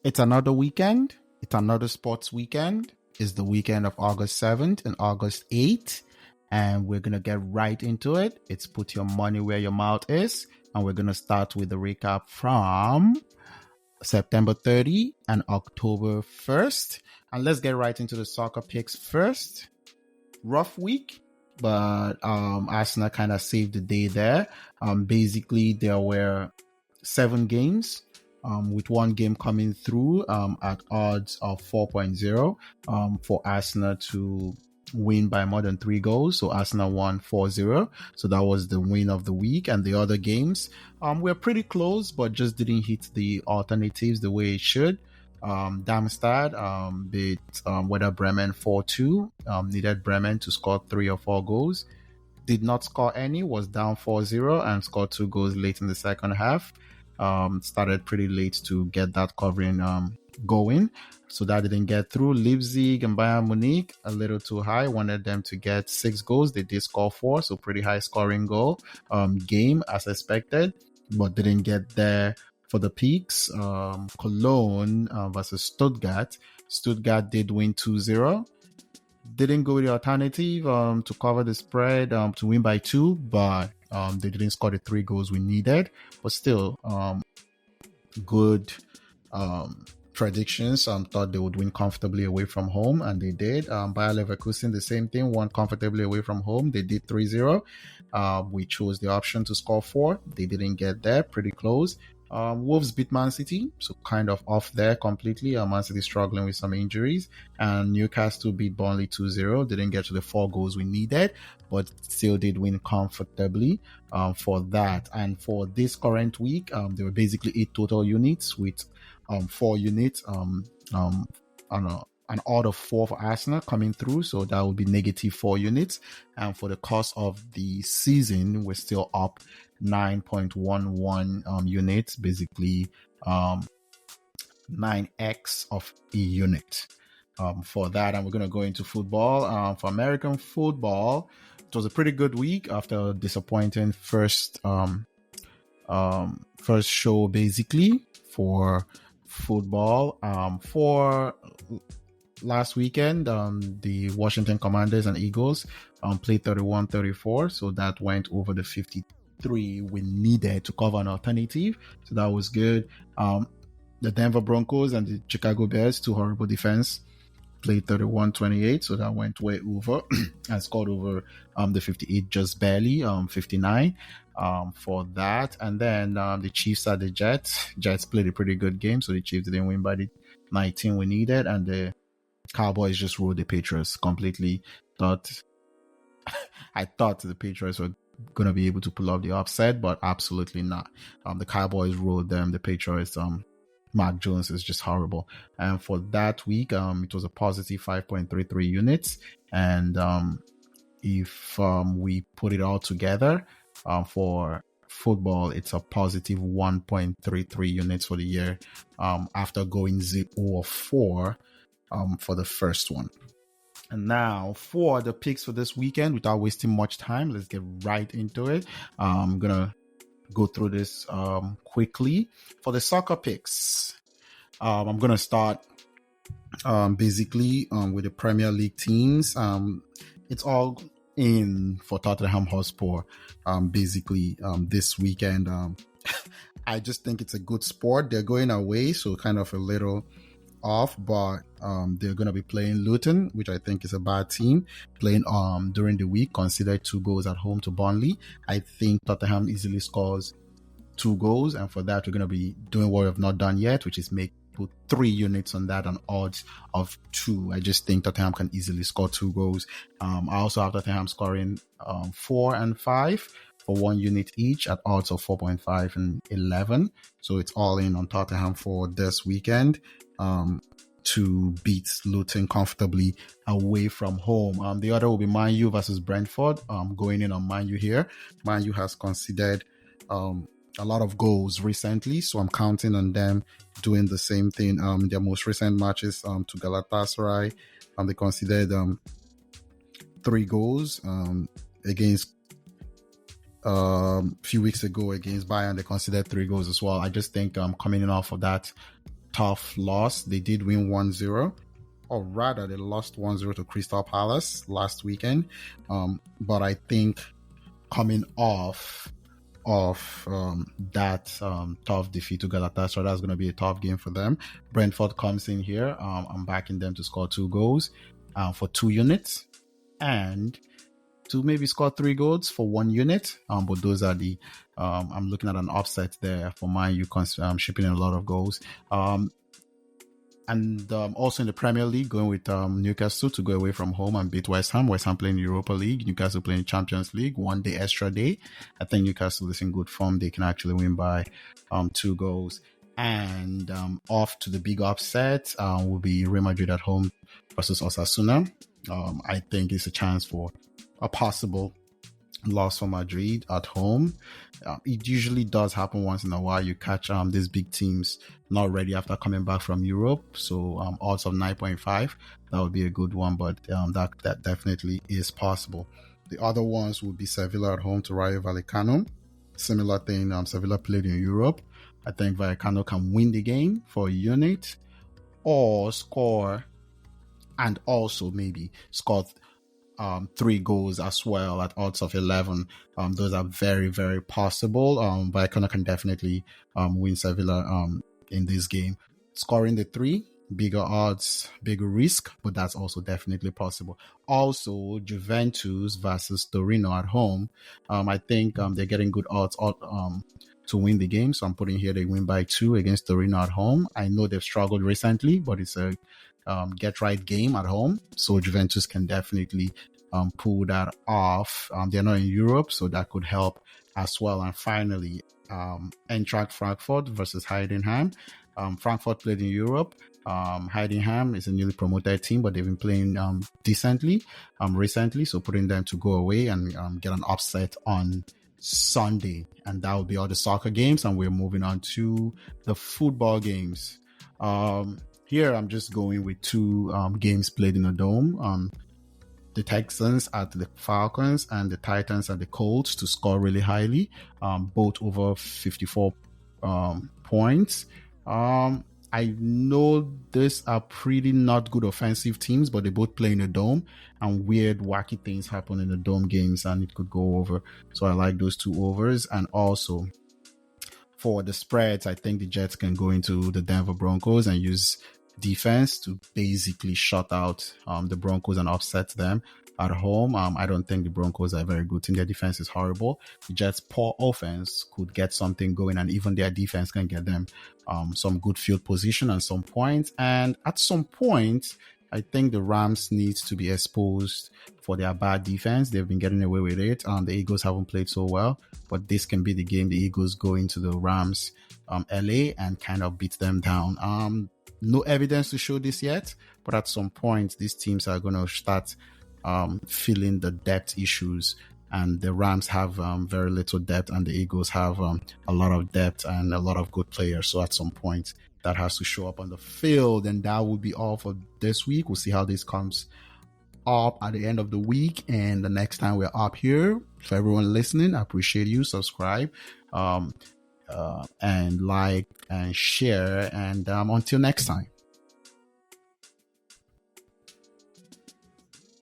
It's another weekend. It's another sports weekend. It's the weekend of August 7th and August 8th. And we're going to get right into it. It's put your money where your mouth is. And we're going to start with the recap from September 30 and October 1st. And let's get right into the soccer picks first. Rough week, but Arsenal kind of saved the day there. Basically, there were 7 games. With one game coming through at odds of 4.0 for Arsenal to win by more than 3 goals. So Arsenal won 4-0. So that was the win of the week. And the other games were pretty close, but just didn't hit the alternatives the way it should. Darmstadt beat Werder Bremen 4-2. Needed Bremen to score 3 or 4 goals. Did not score any, was down 4-0 and scored 2 goals late in the second half. Started pretty late to get that covering going, so that didn't get through. Leipzig and Bayern Munich a little too high, wanted them to get 6 goals. They did score 4, so pretty high scoring goal game as expected, but didn't get there for the peaks. Cologne versus Stuttgart did win 2-0. Didn't go with the alternative to cover the spread to win by 2, but they didn't score the 3 goals we needed, but still good predictions. Thought they would win comfortably away from home, and they did. Bayer Leverkusen, the same thing, won comfortably away from home. They did 3-0. We chose the option to score 4. They didn't get there, pretty close. Wolves beat Man City, so kind of off there completely. Man City struggling with some injuries, and Newcastle beat Burnley 2-0. Didn't get to the 4 goals we needed, but still did win comfortably for that. And for this current week, there were basically 8 total units with 4 units on an odd of 4 for Arsenal coming through, so that would be negative 4 units. And for the course of the season, we're still up 9.11 units, basically 9x of a unit for that. And we're going to go into football. For American football, it was a pretty good week after a disappointing first show, basically, for football. For last weekend, the Washington Commanders and Eagles played 31-34, so that went over the 53 we needed to cover an alternative, so that was good. The Denver Broncos and the Chicago Bears, 2 horrible defense, played 31-28, so that went way over and scored over the 58 just barely, 59 for that. And then the Chiefs at the Jets played a pretty good game, so the Chiefs didn't win by the 19 we needed, and the Cowboys just ruled the Patriots completely. I thought the Patriots were going to be able to pull off the upset, but absolutely not. The Cowboys ruled them. The Patriots, Mac Jones is just horrible. And for that week, it was a positive 5.33 units. And if we put it all together, for football, it's a positive 1.33 units for the year, after going 0-4 for the first one. And now for the picks for this weekend, without wasting much time, let's get right into it. I'm going to go through this quickly. For the soccer picks, I'm going to start basically with the Premier League teams. It's all in for Tottenham Hotspur basically this weekend. I just think it's a good sport. They're going away, so kind of a little off, but they're going to be playing Luton, which I think is a bad team, playing during the week, considered 2 goals at home to Burnley. I think Tottenham easily scores 2 goals, and for that we're going to be doing what we have not done yet, which is put 3 units on that on odds of 2. I just think Tottenham can easily score 2 goals. I also have Tottenham scoring 4 and 5 for 1 unit each at odds of 4.5 and 11. So it's all in on Tottenham for this weekend to beat Luton comfortably away from home. The other will be Man U versus Brentford. Going in on Man U here. Man U has conceded a lot of goals recently, so I'm counting on them doing the same thing. Their most recent matches to Galatasaray, they conceded 3 goals against a few weeks ago against Bayern. They conceded 3 goals as well. I just think coming in off of that tough loss. They did win 1-0, or rather they lost 1-0 to Crystal Palace last weekend. But I think coming off that tough defeat to Galatasaray, that's going to be a tough game for them. Brentford comes in here. I'm backing them to score 2 goals for 2 units, and to maybe score 3 goals for 1 unit. But those are the I'm looking at an offset there for Man U shipping in a lot of goals. And also in the Premier League, going with Newcastle to go away from home and beat West Ham. West Ham playing Europa League, Newcastle playing Champions League, 1 day extra day. I think Newcastle is in good form. They can actually win by 2 goals. And off to the big upset will be Real Madrid at home versus Osasuna. I think it's a chance for a possible loss for Madrid at home. It usually does happen once in a while. You catch these big teams not ready after coming back from Europe. So odds of 9.5, that would be a good one, but that definitely is possible. The other ones would be Sevilla at home to Rayo Vallecano. Similar thing, Sevilla played in Europe. I think Vallecano can win the game for a unit or score, and also maybe score 3 goals as well at odds of 11. Those are very, very possible. Vallecano can definitely win Sevilla in this game. Scoring the 3, bigger odds, bigger risk, but that's also definitely possible. Also, Juventus versus Torino at home. I think they're getting good odds to win the game. So I'm putting here they win by 2 against Torino at home. I know they've struggled recently, but it's a get-right game at home. So Juventus can definitely pull that off. They're not in Europe, so that could help as well. And finally, Eintracht Frankfurt versus Heidenheim. Frankfurt played in Europe. Heidenheim is a newly promoted team, but they've been playing decently recently. So putting them to go away and get an upset on Sunday. And that will be all the soccer games. And we're moving on to the football games. Here, I'm just going with 2 games played in a dome. The Texans at the Falcons and the Titans at the Colts to score really highly, both over 54 points. I know these are pretty not good offensive teams, but they both play in a dome, and weird, wacky things happen in the dome games, and it could go over. So I like those 2 overs. And also for the spreads, I think the Jets can go into the Denver Broncos and use defense to basically shut out the Broncos and upset them at home. I don't think the Broncos are a very good team. Their defense is horrible. The Jets' poor offense could get something going, and even their defense can get them some good field position and some points. And at some point, I think the Rams need to be exposed for their bad defense. They've been getting away with it. The Eagles haven't played so well, but this can be the game the Eagles go into the Rams LA and kind of beat them down. No evidence to show this yet, but at some point, these teams are going to start feeling the depth issues. And the Rams have very little depth, and the Eagles have a lot of depth and a lot of good players. So at some point, that has to show up on the field. And that will be all for this week. We'll see how this comes up at the end of the week. And the next time we're up here, for everyone listening, I appreciate you. Subscribe. And like and share, and until next time.